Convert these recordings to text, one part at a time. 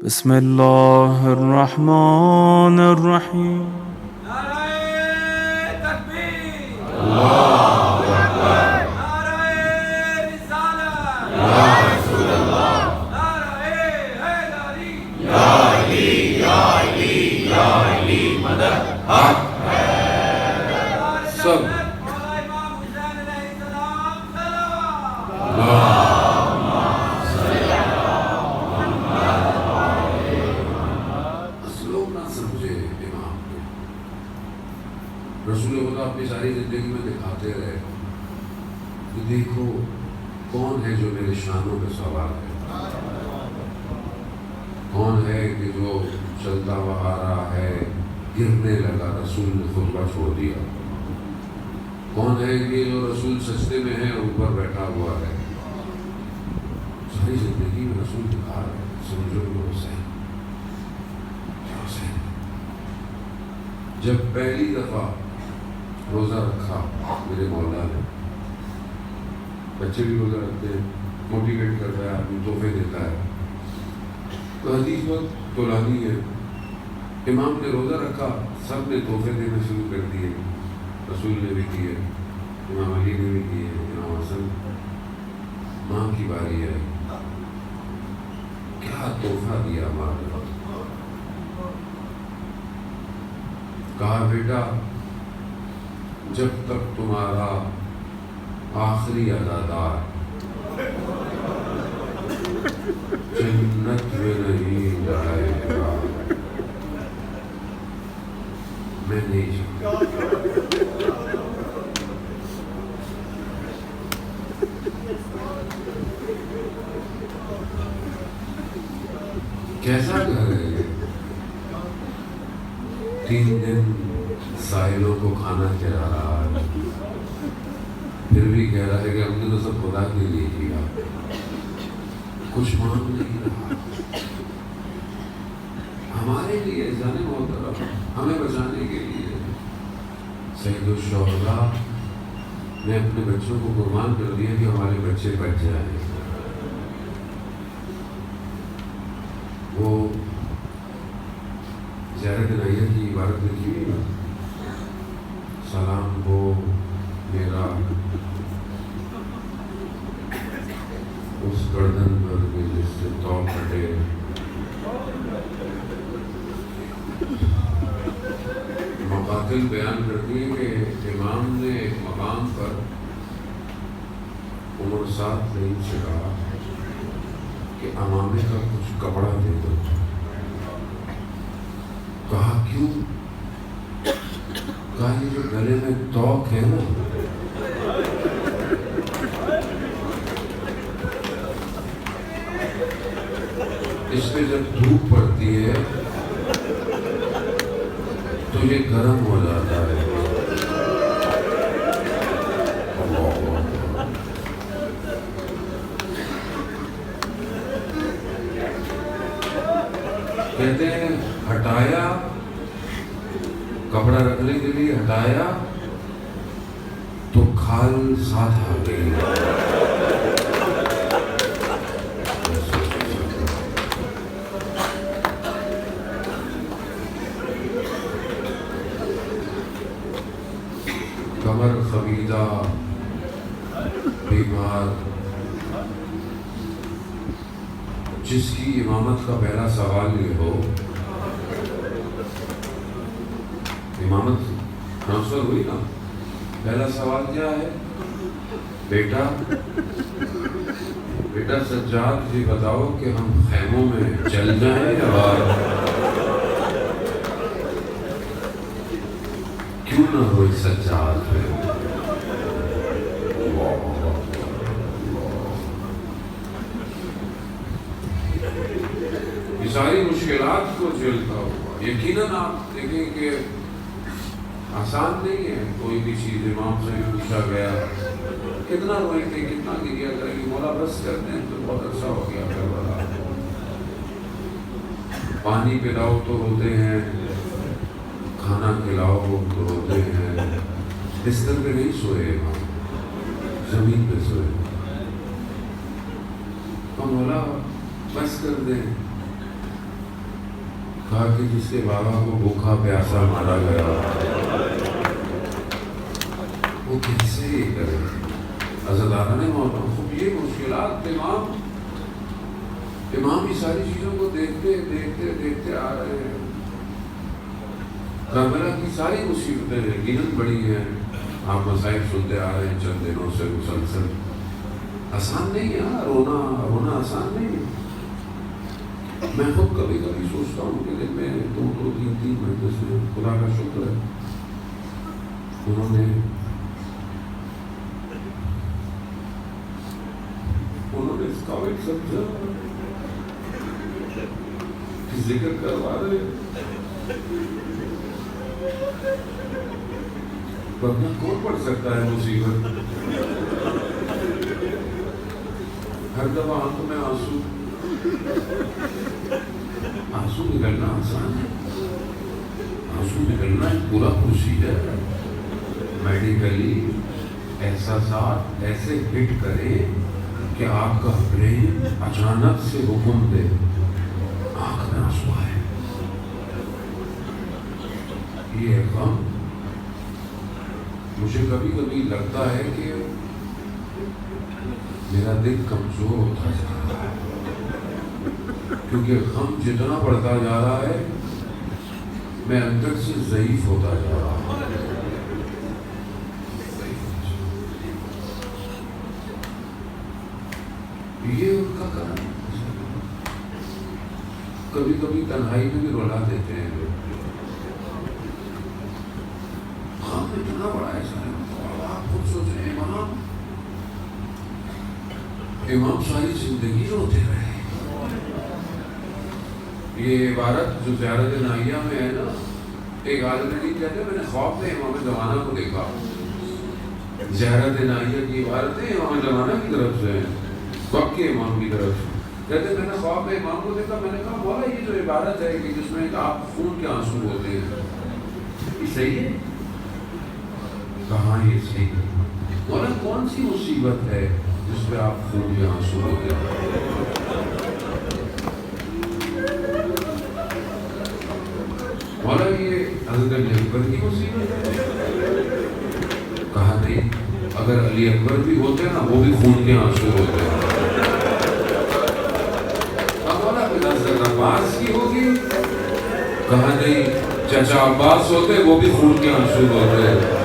بسم الله الرحمن الرحيم. نعرہ تکبیر، اللہ اکبر، نعرہ رسالت، یا رسول اللہ، نعرہ حیدری، یا علی یا علی یا علی مدد حق ہے سب۔ مولا امام حسین علیہ السلام صلوات۔ اللہم صلی لوگ نہ سمجھے امام کو، رسول خدا اپنی ساری زندگی میں دکھاتے رہے کہ دیکھو کون ہے جو میرے شانوں پہ سوار ہے، کون ہے کہ جو چلتا ہوا آ رہا ہے گرنے لگا رسول نے خطبہ چھوڑ دیا، کون ہے کہ جو رسول سجدے میں ہے اوپر بیٹھا ہوا ہے۔ ساری زندگی میں رسول دکھا رہے ہیں، سمجھو کہ حسین حسین۔ جب پہلی دفعہ روزہ رکھا میرے مولا نے، بچے بھی روزہ رکھتے ہیں، موٹیویٹ کرتا ہے آدمی، تحفے دیتا ہے، تو حدیث بہت طولانی ہے۔ امام نے روزہ رکھا، سب نے تحفے دینے شروع کر دیے، رسول نے بھی کیے، امام علی نے بھی کیے، امام حسن۔ ماں کی باری ہے، کیا تحفہ دیا ماں نے، کہا بیٹا جب تک تمہارا آخری ادادار جنت میں نہیں جائے گا میں نہیں جاؤں۔ کیسا گھر ہے یہ؟ 3 دن سائلوں کو کھانا کھلا رہا ہے، پھر بھی کہہ رہا ہے کہ ہم نے تو سب خدا کے لیے کیا، کچھ مانگ نہیں رہا ہمارے لیے، جانے محترم ہمیں بچانے کے لیے۔ سید الشہداء نے اپنے بچوں کو قربان کر دیا کہ ہمارے بچے بچ جائیں۔ وہ زیارت نعیہ کی عبارت لکھی ہوئی ہے، سلام ہو میرا اس گردن پر جس سے تو کٹے، مقاتل بیان کرتی ہے کہ امام نے ایک مقام پر عمر ساتھ نہیں سے کہا کہ امامے کا کچھ کپڑا دے دو، کہا کیوں؟ کہا یہ جو گلے میں توق ہے نا، اس پہ جب دھوپ پڑتی ہے تو یہ گرم ہو جاتا ہے۔ کہتے ہیں ہٹایا، کپڑا رکھنے کے لیے ہٹایا تو کھال ساتھ آ گئی۔ کمر خمیدہ بیمار، جس کی امامت کا پہلا سوال یہ ہو، امامت ٹرانسفر ہوئی نا، پہلا سوال کیا ہے؟ بیٹا سجاد جی بتاؤ کہ ہم خیموں میں چل جائیں یا باہر؟ کیوں نہ ہوئی سجاد پہ؟ یہ ساری مشکلات کو جھیلتا ہوا، یقیناً آپ دیکھیں کہ آسان نہیں ہے کوئی بھی چیز۔ امام سے بھی پوچھا گیا کتنا روئیں گے، کتنا گریا کریں گے، مولا بس کرتے ہیں تو بہت اچھا ہو گیا، کربلا پانی پلاؤ تو روتے ہیں، کھانا کھلاؤ تو روتے ہیں، بستر پہ نہیں سوئے امام، زمین پہ سوئے۔ تو مولا بس کر دیں، کہا کہ جس کے بابا کو بھوکا پیاسا مارا گیا وہ کیسے یہ کرے؟ عزادارہ نے خوب یہ مشکلات امام یہ ساری چیزوں کو دیکھتے آ رہے ہیں. کربلا کی ساری مصیبتیں گنت بڑی ہیں، آپ مصائب سنتے آ رہے ہیں چند دنوں سے مسلسل. آسان نہیں ہے، رونا آسان نہیں ہے. میں خود کبھی سوچتا ہوں کہ دن میں 2-3 مہینے سے خدا کا شکر ہے انہوں نے اس قابل سمجھا کہ ذکر کروا رہے ورنہ کون پڑھ سکتا ہے مصیبت. ہر دفعہ آنکھوں میں آنسو نکلنا آسان ہے. آنسو نکلنا ایک پورا پروسیجر ہے. میڈیکلی احساسات ایسے ہٹ کرے کہ آپ کا برین اچانک سے حکم دے آنکھ میں آنسو آئے. یہ غم مجھے کبھی لگتا ہے کہ میرا دل کمزور ہوتا جا رہا ہے، کیونکہ غم جتنا بڑھتا جا رہا ہے میں اندر سے ضعیف ہوتا جا رہا ہوں. یہ ان کا کرم. کبھی تنہائی میں بھی رلا دیتے ہیں لوگ. غم اتنا بڑا ایسا ہے. آپ خود سوچ رہے ہیں امام ساری زندگی روتے رہے. یہ عبارت جو زیارت نائیہ میں ہے نا، ایک عالم دین کہتے ہیں میں نے خواب میں امام زمانہ کو دیکھا. زیارت نائیہ کی عبارتیں امام زمانہ کی طرف سے ہیں، وقت کے امام کی طرف سے. کہتے ہیں میں نے خواب میں امام کو دیکھا. میں نے کہا مولا یہ جو عبارت ہے کہ جس میں آپ خون کے آنسو ہوتے ہیں، یہ صحیح ہے؟ کہاں یہ صحیح ہے؟ مولا کون سی مصیبت ہے جس پہ آپ خون کے آنسو ہوتے ہیں؟ مولا یہ حضرت علی اکبر کی مصیبت ہے. کہا نہیں، اگر علی اکبر بھی ہوتے نا وہ بھی خون کے آنسو ہوتے ہیں. مولا پھر حضرت عباس کی ہوگی. کہا نہیں، چچا عباس ہوتے وہ بھی خون کے آنسو ہوتے ہیں.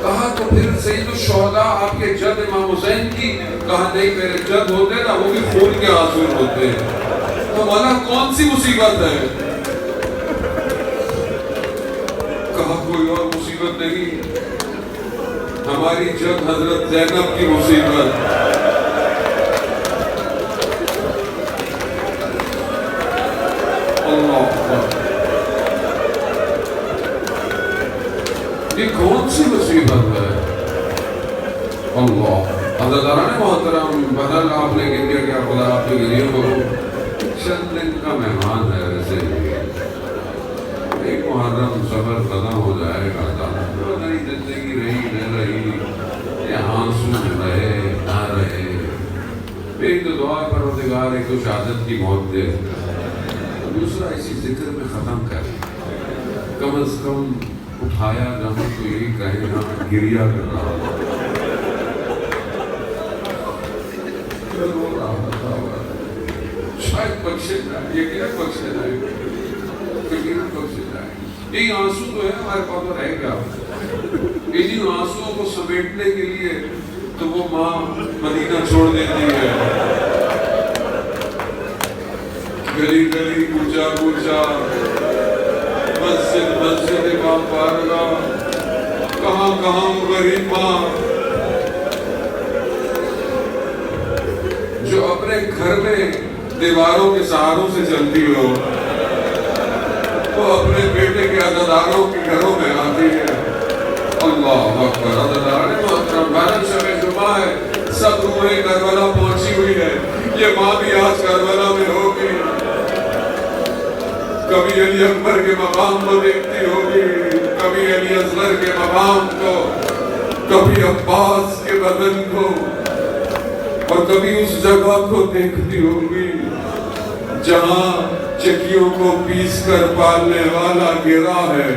کہا تو پھر سید الشہداء آپ کے جد امام حسین کی. کہا نہیں، میرے جد ہوتے نا وہ بھی خون کے آنسو ہوتے ہیں. تو مولا کون سی مصیبت ہے؟ کہا کوئی اور مصیبت نہیں، ہماری جد حضرت زینب کی مصیبت. اللہ، یہ کون سی مصیبت ہے؟ اللہ. حضرت محترم بہرحال آپ نے کہہ دیا کہ خدا آپ کے گریوں کو چند دن کا مہمان ہے. ویسے ایک محرم سفر ختم ہو جائے گا. نئی زندگی رہی نہ رہی، یہ آنسو رہے نہ رہے. ایک تو دعا پروردگار، ایک تو شہادت کی موت دے، دوسرا اسی ذکر میں ختم کر. کم از کم اٹھایا جہاں تو یہی کہیں ہاں گریا کر رہا شاید بخشے جائے. یہ کیا بخشے جائے؟ بخشے جائے. یہ آنسو تو ہے ہمارے پاس تو رہے گا. ان آنسوؤں کو سمیٹنے کے لیے تو وہ ماں مدینہ چھوڑ دیتی ہے. گلی گلی کوچا کوچا، مسجد مسجد امام بارگاہ، کہاں کہاں غریب ماں جو اپنے گھر میں دیواروں کے سہاروں سے چلتی ہو، وہ اپنے بیٹے کے عزاداروں کے گھروں میں آتی ہے. اللہ اکبر. عزادار محترم، بھارت شب جمعہ ہے، سب روحیں کربلا پہنچی ہوئی ہے. یہ ماں بھی آج کربلا میں ہوگی. کبھی علی اکبر کے مقام کو دیکھتی ہوگی، کبھی علی اصغر کے مقام کو، کبھی عباس کے بدن کو، اور کبھی اس جگہ کو دیکھتی ہوگی جہاں چکیوں کو پیس کر پالنے والا گرا ہے.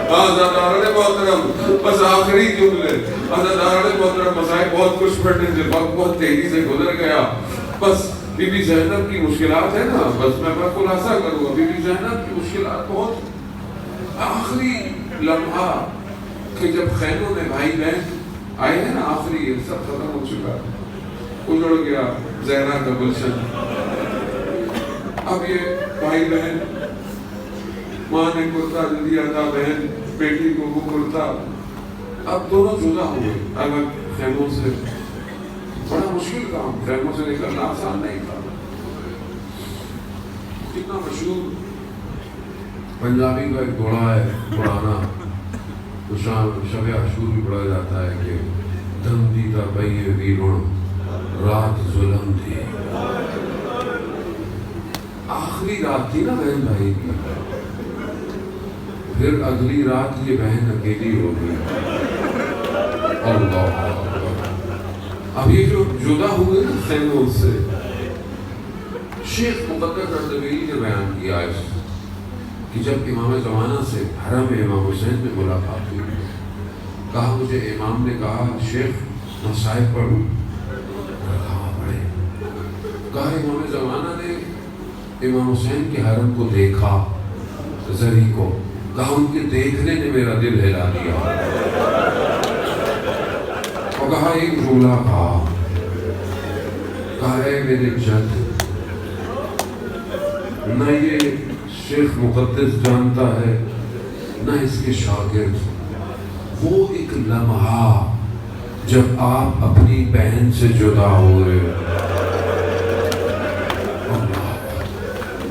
حضرت محترم بس آخری جملے. حضرت محترم مسائل بہت کچھ پڑھنے سے وقت بہت تیزی سے گزر گیا. بس بی بی زینب کی مشکلات ہے نا, بس میں خلاصہ کروں گا. بی بی زینب کی مشکلات بہت آخری لمحہ کہ جب خیموں میں بھائی بہن آئے ہیں نا, آخری سب ختم ہو چکا, اجڑ گیا زہرا کا گلشن. اب یہ بھائی بہن, ماں نے کرتا دیا تھا, بہن بیٹی کو وہ کرتا, اب دونوں جدا ہوئے الگ خیموں سے. بڑا مشکل کام, خیموں سے نکلنا آسان نہیں تھا. کتنا مشہور پنجابی کا ایک گھوڑا ہے پرانا, تو شب عاشور بھی پڑھا جاتا ہے کہ دم دیتا پہیے ویرون رات ظلم تھی. آخری رات تھی نا بہن بھائی کی, پھر اگلی رات یہ بہن اکیلی ہو گئی. اللہ اب یہ جو جدا ہوئے نا خیموں سے, شیخ مقدس اردبیلی نے بیان کیا ہے کہ جب امام زمانہ سے حرم امام حسین میں ملاقات ہوئی, کہا مجھے امام نے کہا شیخ مسائل پڑھوں, کہاں پڑھے. کہا امام زمانہ نے امام حسین کے حرم کو دیکھا, زری کو, کہا ان کے دیکھنے نے میرا دل ہلا دیا. اور کہا ایک جملہ کہا اے میرے جد, نہ یہ شیخ مقدس جانتا ہے نہ اس کے شاگرد, وہ ایک لمحہ جب آپ اپنی بہن سے جدا ہوئے.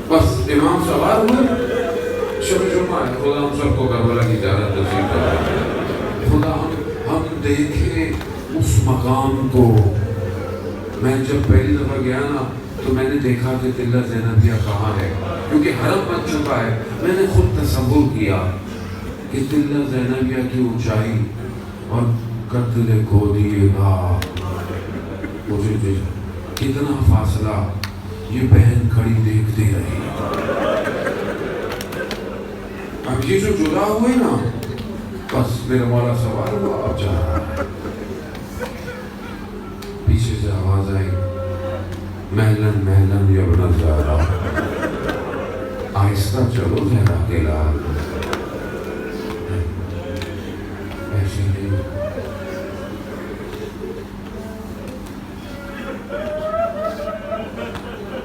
بس امام سوار ہوئے, شب جمعہ ہے, خدا ہم سب کو کربلا کی زیارت نصیب کرے. خدا ہم دیکھیں اس مقام کو. میں جب پہلی دفعہ گیا نا تو میں نے دیکھا کہ تلہ زینبیہ کہاں ہے, کیونکہ حرم بن چکا ہے. میں نے خود تصور کیا کہ تلہ زینبیہ کی اونچائی اور قتل کو دیے گا, مجھے کتنا فاصلہ, یہ بہن کھڑی دیکھتی رہی. اب یہ جو جدا ہوئے نا, بس میرا مولا سوار ہوا, اب جا رہا ہے. پیچھے سے آواز آئی, محلن محلن یبن زہرا, آہستہ چلو زہرا کے لال. ایسی نہیں,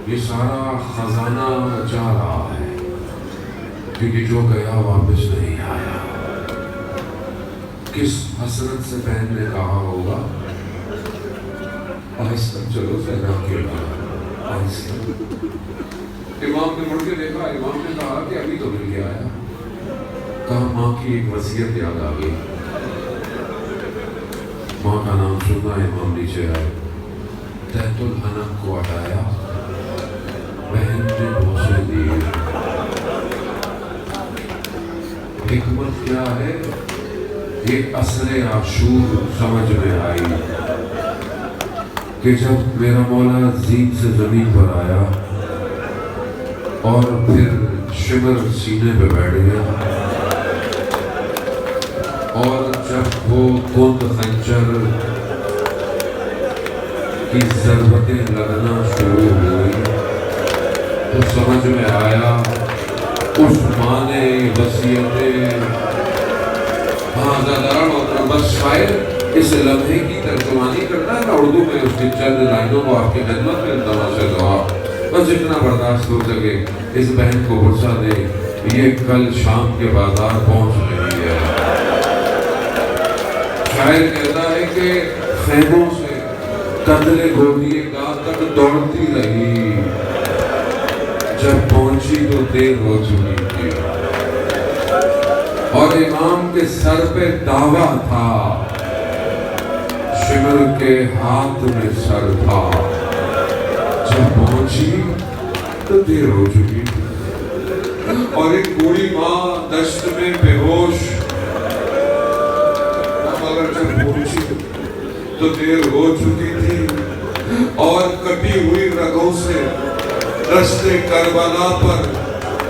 یہ سارا خزانہ جا رہا ہے, کیونکہ جو گیا واپس نہیں آیا. کس حسرت سے بہن نے کہا ہوگا آہستہ چلو زہرا کے لال, آہستہ. امام نے مڑ کے دیکھا, امام نے کہا کہ ابھی تو مل کے آیا. کہا ماں کی ایک وصیت یاد آ گئی. ماں کا نام سننا, امام نیچے آئے, تحت الحنک کو ہٹایا, بہن نے بوسے دیے. حکمت کیا ہے, ایک عصر عاشور سمجھ میں آئی کہ جب میرا مولا زین سے زمین پر آیا اور پھر شمر سینے پہ بیٹھ گیا, اور جب وہ کند خنجر کی ضربتیں لگنا شروع ہوئی تو سمجھ میں آیا اس ماں نے وصیتیں. ہاں زیادہ بس شاعر اس لمحے کی ترجمانی کرتا ہے نا اردو میں, اس کی چند لائنوں کو آپ کی خدمت میں التماس سے دعا, بس جتنا برداشت ہو سکے اس بہن کو غصہ دے, یہ کل شام کے بازار پہنچ رہی ہے. شاعر کہتا ہے کہ خیموں سے قتل گودیے گاہ تک دوڑتی رہی, جب پہنچی تو دیر ہو چکی تھی, اور امام کے سر پہ دعویٰ تھا, شمر کے ہاتھ میں سر تھا, جب پہنچی تو دیر ہو چکی تھی. اور ایک بوڑھی ماں دشت میں بے ہوش, مگر جب پہنچی تو دیر ہو چکی تھی, اور کٹی ہوئی رگوں سے رشتے کربلا پر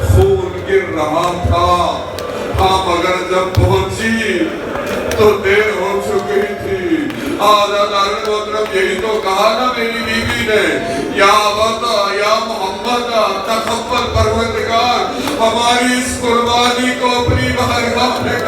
خون گر رہا تھا، ہاں مگر جب پہنچی تو دیر ہو چکی تھی۔ حضرت محترم یہی تو کہا نا میری بیوی نے، یا بتا یا محمد تقبل پروردگار ہماری اس قربانی کو اپنی بارگاہ میں